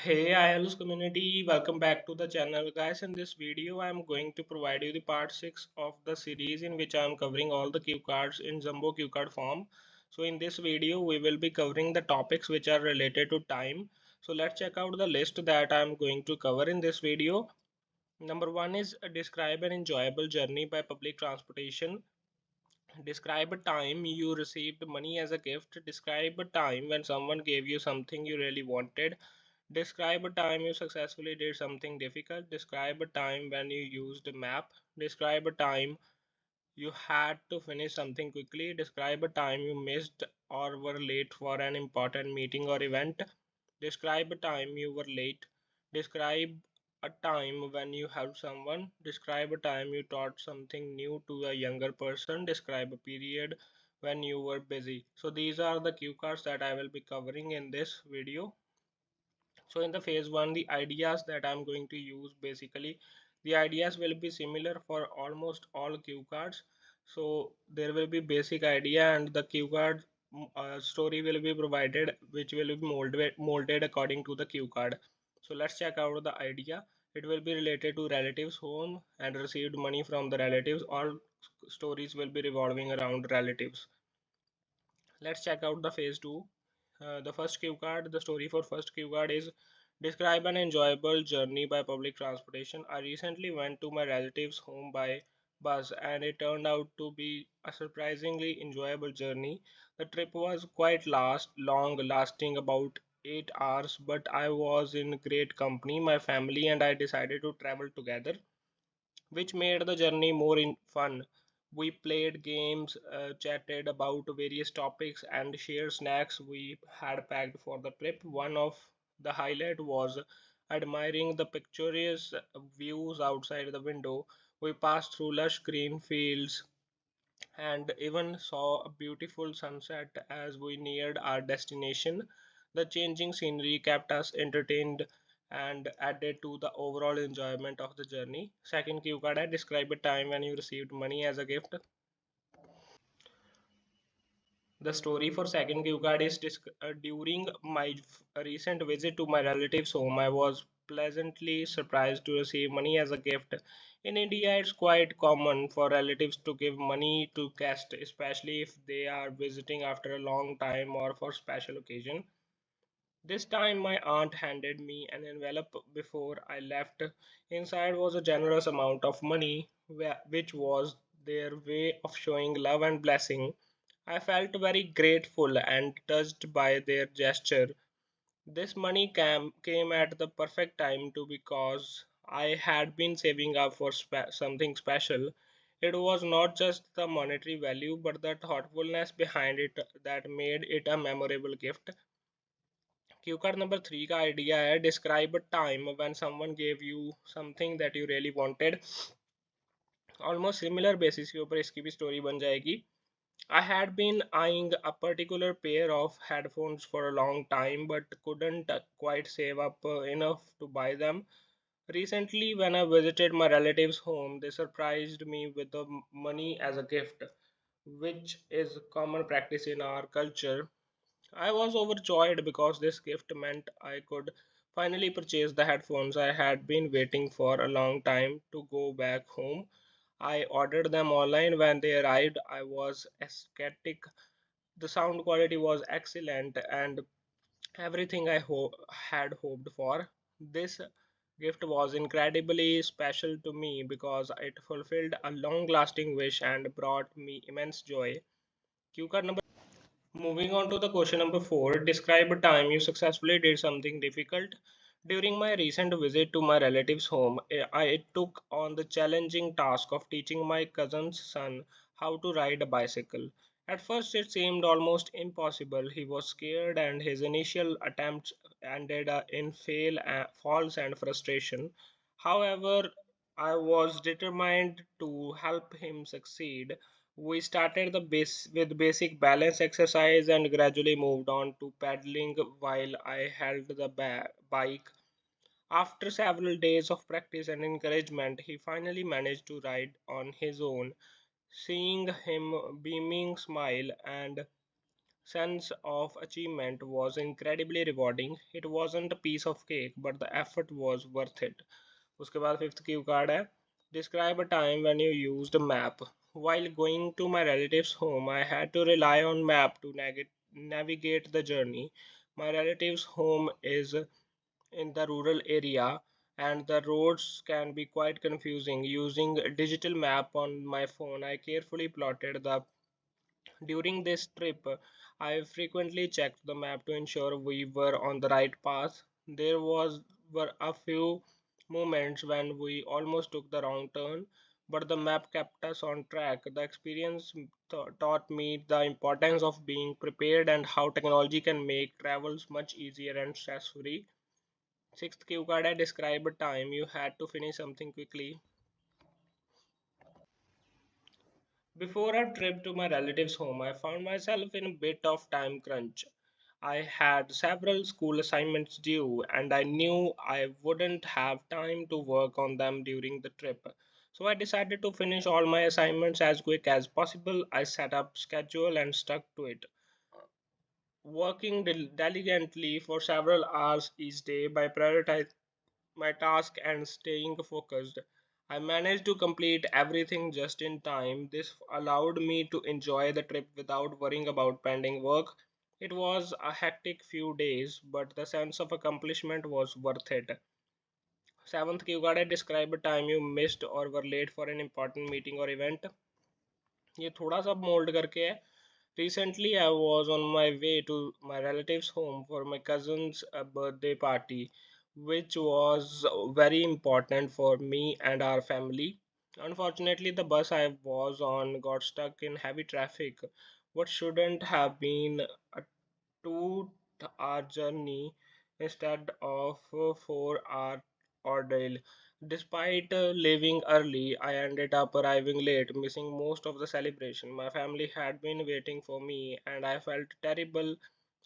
Hey IELTS community, welcome back to the channel guys. In this video I am going to provide you the part 6 of the series in which I am covering all the cue cards in jumbo cue card form. So in this video we will be covering the topics which are related to time. So let's check out the list that I am going to cover in this video. Number 1 is describe an enjoyable journey by public transportation. Describe a time you received money as a gift. Describe a time when someone gave you something you really wanted. Describe a time you successfully did something difficult. Describe a time when you used a map. Describe a time you had to finish something quickly. Describe a time you missed or were late for an important meeting or event. Describe a time you were late. Describe a time when you helped someone. Describe a time you taught something new to a younger person. Describe a period when you were busy. So these are the cue cards that I will be covering in this video. So in the phase 1, the ideas that I'm going to use, basically the ideas will be similar for almost all cue cards. So there will be basic idea and the cue card story will be provided, which will be molded according to the cue card. So let's check out the idea. It will be related to relatives home and received money from the relatives. All stories will be revolving around relatives. Let's check out the phase 2. The first cue card, the story for first cue card is describe an enjoyable journey by public transportation. I recently went to my relative's home by bus and it turned out to be a surprisingly enjoyable journey. The trip was quite long, lasting about 8 hours, but I was in great company. My family and I decided to travel together, which made the journey more fun. We played games, chatted about various topics, and shared snacks we had packed for the trip. One of the highlight was admiring the picturesque views outside the window. We passed through lush green fields and even saw a beautiful sunset as we neared our destination. The changing scenery kept us entertained and added to the overall enjoyment of the journey. Second cue card, I describe a time when you received money as a gift. The story for second cue card is during my recent visit to my relative's home, I was pleasantly surprised to receive money as a gift. In India, it's quite common for relatives to give money to guests, especially if they are visiting after a long time or for special occasion. This time, my aunt handed me an envelope before I left. Inside was a generous amount of money, which was their way of showing love and blessing. I felt very grateful and touched by their gesture. This money came at the perfect time too because I had been saving up for something special. It was not just the monetary value but the thoughtfulness behind it that made it a memorable gift. Q card number 3 का idea है describe a time when someone gave you something that you really wanted. Almost similar basis के ऊपर इसकी भी story बन जाएगी. I had been eyeing a particular pair of headphones for a long time but couldn't quite save up enough to buy them. Recently, when I visited my relative's home, they surprised me with the money as a gift, which is common practice in our culture. I was overjoyed because this gift meant I could finally purchase the headphones I had been waiting for a long time to go back home. I ordered them online. When they arrived, I was ecstatic. The sound quality was excellent and everything I had hoped for. This gift was incredibly special to me because it fulfilled a long lasting wish and brought me immense joy. Cue card number. Moving on to the question number 4, describe a time you successfully did something difficult. During my recent visit to my relative's home, I took on the challenging task of teaching my cousin's son how to ride a bicycle. At first, it seemed almost impossible. He was scared, and his initial attempts ended in falls and frustration. However, I was determined to help him succeed. We started with basic balance exercise and gradually moved on to paddling while I held the bike. After several days of practice and encouragement, he finally managed to ride on his own. Seeing him beaming smile and sense of achievement was incredibly rewarding. It wasn't a piece of cake, but the effort was worth it. उसके बाद fifth Q card है. Describe a time when you used a map. While going to my relative's home, I had to rely on map to navigate the journey. My relative's home is in the rural area and the roads can be quite confusing. Using a digital map on my phone, I carefully plotted the during this trip, I frequently checked the map to ensure we were on the right path. Were a few moments when we almost took the wrong turn, but the map kept us on track. The experience taught me the importance of being prepared and how technology can make travels much easier and stress-free. Sixth cue card, I describe a time you had to finish something quickly. Before a trip to my relative's home, I found myself in a bit of time crunch. I had several school assignments due, and I knew I wouldn't have time to work on them during the trip. So I decided to finish all my assignments as quick as possible. I set up schedule and stuck to it, working diligently for several hours each day by prioritizing my task and staying focused. I managed to complete everything just in time. This allowed me to enjoy the trip without worrying about pending work. It was a hectic few days, but the sense of accomplishment was worth it. Seventh, you gotta describe a time you missed or were late for an important meeting or event. ये थोड़ा सा mould करके है. Recently, I was on my way to my relative's home for my cousin's birthday party, which was very important for me and our family. Unfortunately, the bus I was on got stuck in heavy traffic. What shouldn't have been a 2 hour journey instead of a 4 hour ordeal. Despite leaving early, I ended up arriving late, missing most of the celebration. My family had been waiting for me, and I felt terrible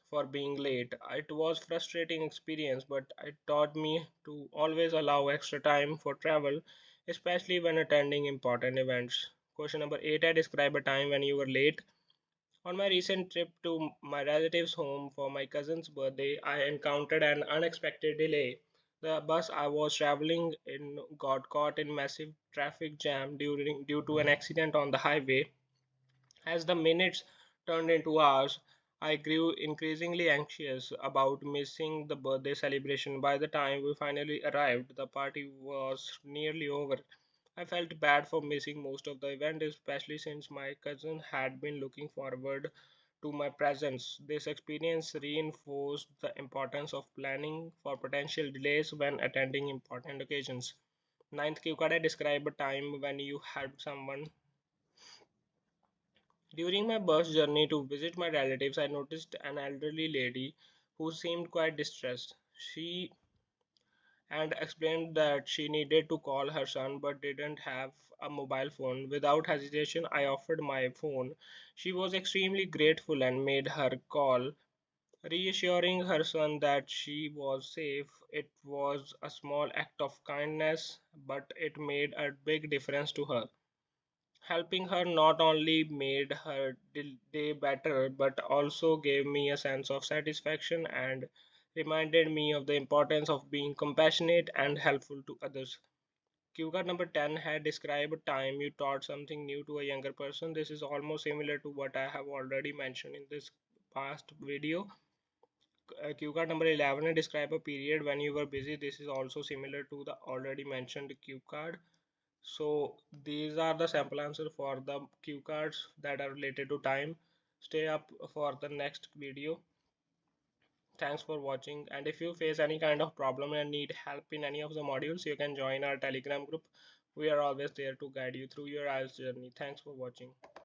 for being late. It was frustrating experience, but it taught me to always allow extra time for travel, especially when attending important events. Question number 8, I describe a time when you were late. On my recent trip to my relative's home for my cousin's birthday, I encountered an unexpected delay. The bus I was traveling in got caught in massive traffic jam due to an accident on the highway. As the minutes turned into hours, I grew increasingly anxious about missing the birthday celebration. By the time we finally arrived, the party was nearly over. I felt bad for missing most of the event, especially since my cousin had been looking forward to my presence. This experience reinforced the importance of planning for potential delays when attending important occasions. Ninth, you gotta describe a time when you helped someone. During my bus journey to visit my relatives, I noticed an elderly lady who seemed quite distressed. She and explained that she needed to call her son but didn't have a mobile phone. Without hesitation, I offered my phone. She was extremely grateful and made her call, reassuring her son that she was safe. It was a small act of kindness, but it made a big difference to her. Helping her not only made her day better, but also gave me a sense of satisfaction and reminded me of the importance of being compassionate and helpful to others. Cue card number 10 had described a time you taught something new to a younger person. This is almost similar to what I have already mentioned in this past video. Cue card number 11 had described a period when you were busy. This is also similar to the already mentioned cue card. So these are the sample answer for the cue cards that are related to time. Stay up for the next video. Thanks for watching, and if you face any kind of problem and need help in any of the modules, you can join our Telegram group. We are always there to guide you through your IELTS journey. Thanks for watching.